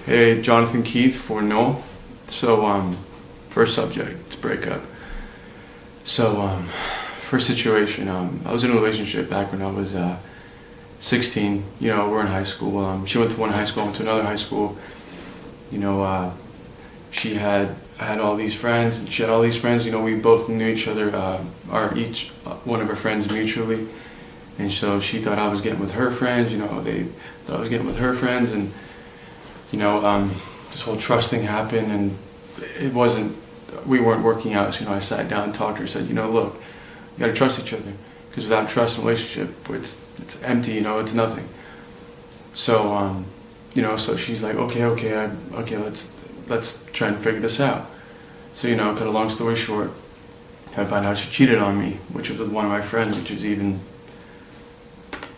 Hey, Jonathan Keith for Noel. First subject, it's breakup. First situation, I was in a relationship back when I was 16. We're in high school. She went to one high school, I went to another high school. You know, she had I had all these friends, and she had all these friends. We both knew each other, each one of our friends mutually. And so she thought I was getting with her friends. They thought I was getting with her friends, and this whole trust thing happened, and we weren't working out. So I sat down and talked to her, said, look, you got to trust each other, because without trust in a relationship, it's empty. It's nothing. So so she's like, okay, let's try and figure this out. So cut a long story short, I found out she cheated on me, which was with one of my friends, which is even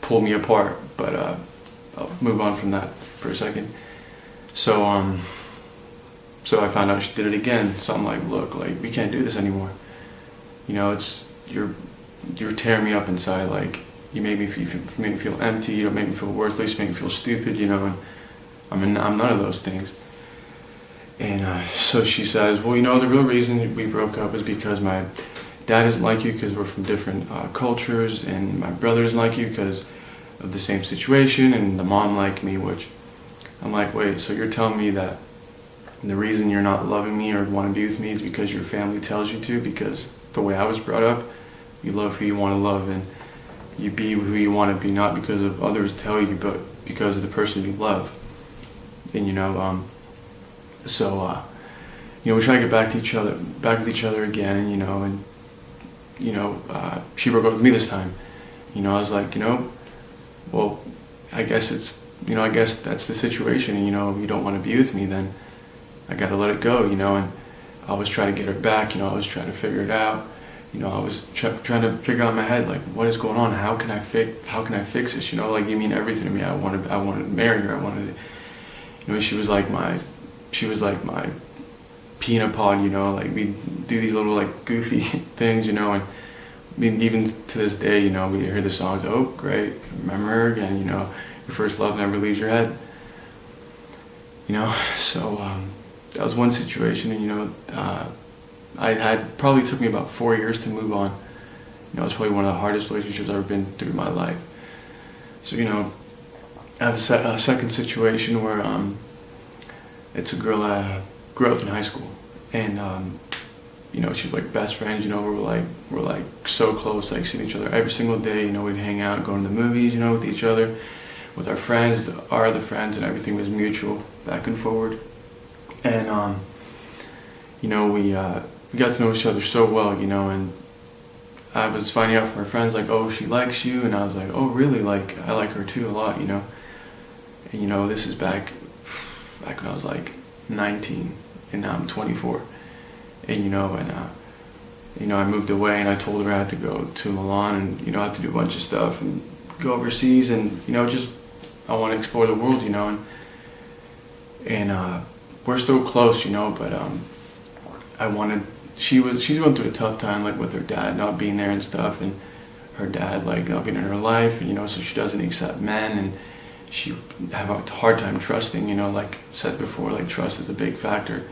pulled me apart. But I'll move on from that for a second. So I found out she did it again. So I'm like, look, we can't do this anymore. You're tearing me up inside. You make me feel empty. You don't make me feel worthless. You make me feel stupid. And I'm none of those things. And so she says, well, the real reason we broke up is because my dad doesn't like you because we're from different cultures, and my brother doesn't like you because of the same situation, and the mom liked me, which I'm like, wait, so you're telling me that the reason you're not loving me or want to be with me is because your family tells you to, because the way I was brought up, you love who you want to love, and you be who you want to be, not because of others tell you, but because of the person you love. And we try to get back with each other again, she broke up with me this time. I was like, well, I guess that's the situation, and if you don't want to be with me, then I gotta let it go, and I was trying to get her back, I was trying to figure it out, I was trying to figure out in my head, what is going on, how can I fix this, you mean everything to me. I wanted to marry her, I wanted to, she was like my peanut pod, we do these little goofy things, and even to this day, we hear the songs, oh great, remember her again, your first love never leaves your head. That was one situation, and probably took me about 4 years to move on. It was probably one of the hardest relationships I've ever been through in my life. So I have a second situation where it's a girl I grew up in high school, and she's best friends. We're so close, seeing each other every single day. We'd hang out, go to the movies, with each other, with our friends, our other friends, and everything was mutual, back and forward. And we got to know each other so well, and I was finding out from her friends oh, she likes you, and I was like, oh really, I like her too a lot, and this is back when I was 19, and now I'm 24, and I moved away, and I told her I had to go to Milan, and I had to do a bunch of stuff and go overseas, and just I want to explore the world, and we're still close, but she's going through a tough time with her dad not being there and stuff, and her dad not being in her life, and so she doesn't accept men, and she have a hard time trusting, like said before, trust is a big factor.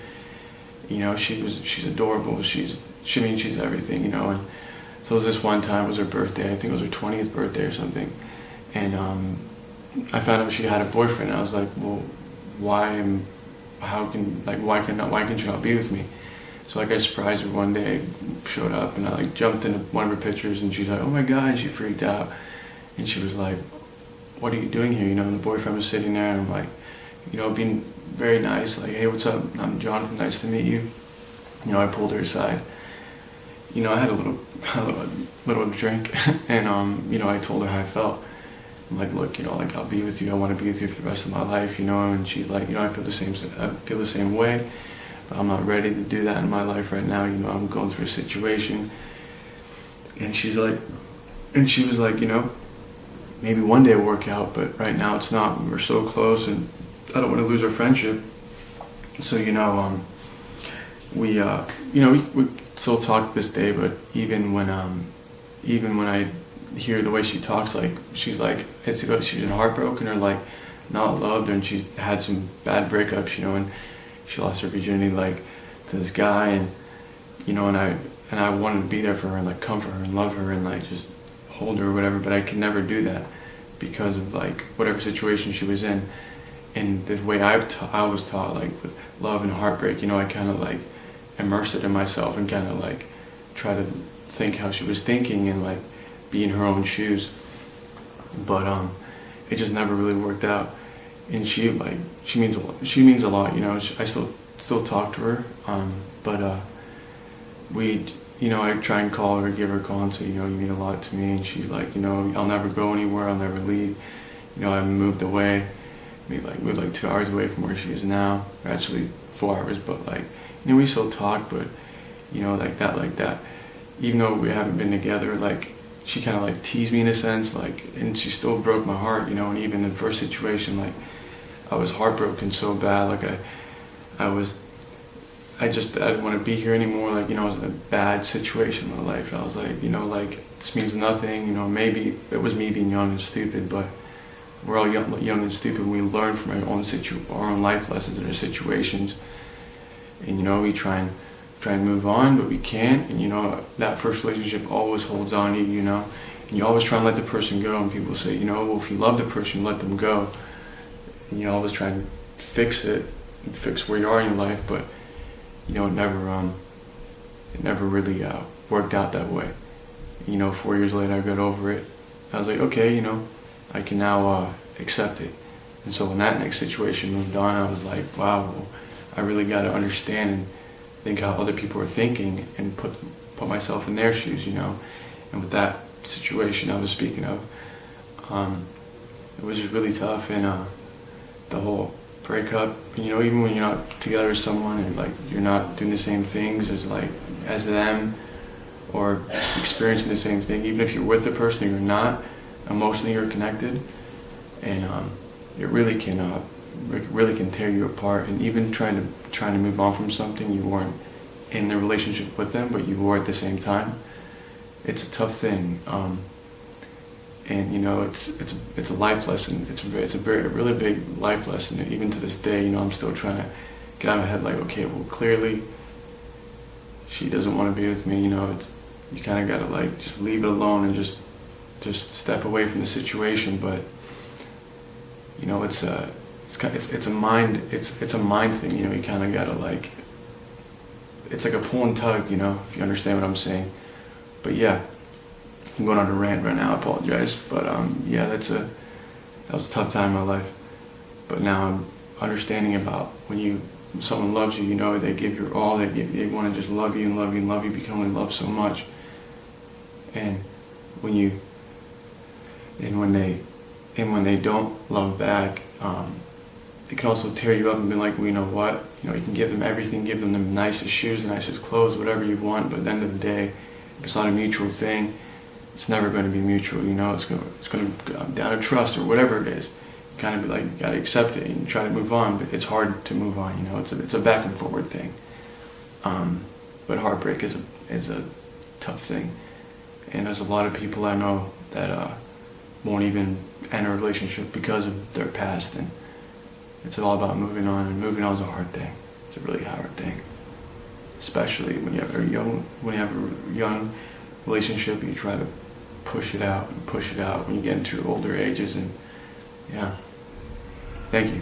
She's adorable, she's everything, and so this one time was her birthday, I think it was her 20th birthday or something, and I found out she had a boyfriend, and I was like, well, why can she not be with me? So I surprised her one day, showed up, and I jumped into one of her pictures, and she's like, oh my god, and she freaked out, and she was like, what are you doing here? And the boyfriend was sitting there, and I'm being very nice, hey, what's up? I'm Jonathan, nice to meet you. I pulled her aside. I had a little drink, and I told her how I felt. I'm like, look, I'll be with you. I want to be with you for the rest of my life, and she's like, I feel the same way, but I'm not ready to do that in my life right now. I'm going through a situation, and she was like, maybe one day it'll work out, but right now it's not. We're so close, and I don't want to lose our friendship. So we still talk to this day, but even when I hear the way she talks, she's it's either she's heartbroken or not loved her, and she had some bad breakups, you know, and she lost her virginity like to this guy, and you know, and I wanted to be there for her and like comfort her and love her and like just hold her or whatever, but I could never do that because of like whatever situation she was in. And the way I was taught, like with love and heartbreak, you know, I kind of like immersed it in myself and kind of like try to think how she was thinking and like be in her own shoes. But it just never really worked out. And she means a lot, you know. I still talk to her, but you know, I try and call her, give her a call and say, you know, you mean a lot to me. And she's like, you know, I'll never go anywhere, I'll never leave. You know, I moved away, moved like 2 hours away from where she is now, or actually 4 hours, but like, you know, we still talk, but you know, like that. Even though we haven't been together, like she kind of like teased me in a sense, like, and she still broke my heart, you know. And even in the first situation, like I was heartbroken so bad, like I didn't want to be here anymore. Like, you know, it was a bad situation in my life. I was like, you know, like this means nothing. You know, maybe it was me being young and stupid, but we're all young and stupid. We learn from our own life lessons and our situations, and you know, we try and move on, but we can't. And you know, that first relationship always holds on to you, you know, and you always try and let the person go. And people say, you know, well, if you love the person, let them go. And you always try and fix it and fix where you are in your life, but you know, it never really worked out that way. You know, 4 years later, I got over it. I was like, okay, you know, I can now accept it. And so when that next situation moved on, I was like, wow, well, I really got to understand and think how other people are thinking and put myself in their shoes, you know. And with that situation I was speaking of, it was just really tough. And the whole breakup, you know, even when you're not together with someone and like you're not doing the same things as them or experiencing the same thing, even if you're with the person or you're not, emotionally you're connected, and it really can tear you apart. And even trying to move on from something, you weren't in the relationship with them, but you were at the same time. It's a tough thing. And you know, it's a life lesson. It's a really big life lesson. And even to this day, you know, I'm still trying to get out of my head. Like, okay, well, clearly she doesn't want to be with me. You know, you kind of gotta like just leave it alone and just step away from the situation. But you know, it's a mind thing. You know, you kind of gotta like, it's like a pull and tug. You know, if you understand what I'm saying. But yeah. I'm going on a rant right now, I apologize, but yeah, that was a tough time in my life. But now I'm understanding about when someone loves you, you know, they give your all, they want to just love you and love you and love you, but you can only love so much. And when they don't love back, it can also tear you up and be like, well, you know what, you know, you can give them everything, give them the nicest shoes, the nicest clothes, whatever you want, but at the end of the day, if it's not a mutual thing, it's never going to be mutual, you know. It's going to go down to trust or whatever it is. You kind of be like, you got to accept it and try to move on, but it's hard to move on, you know. It's a back and forward thing. But heartbreak is a tough thing, and there's a lot of people I know that won't even enter a relationship because of their past, and it's all about moving on. And moving on is a hard thing. It's a really hard thing, especially when you have a young relationship. You try to push it out when you get into older ages. And yeah, thank you.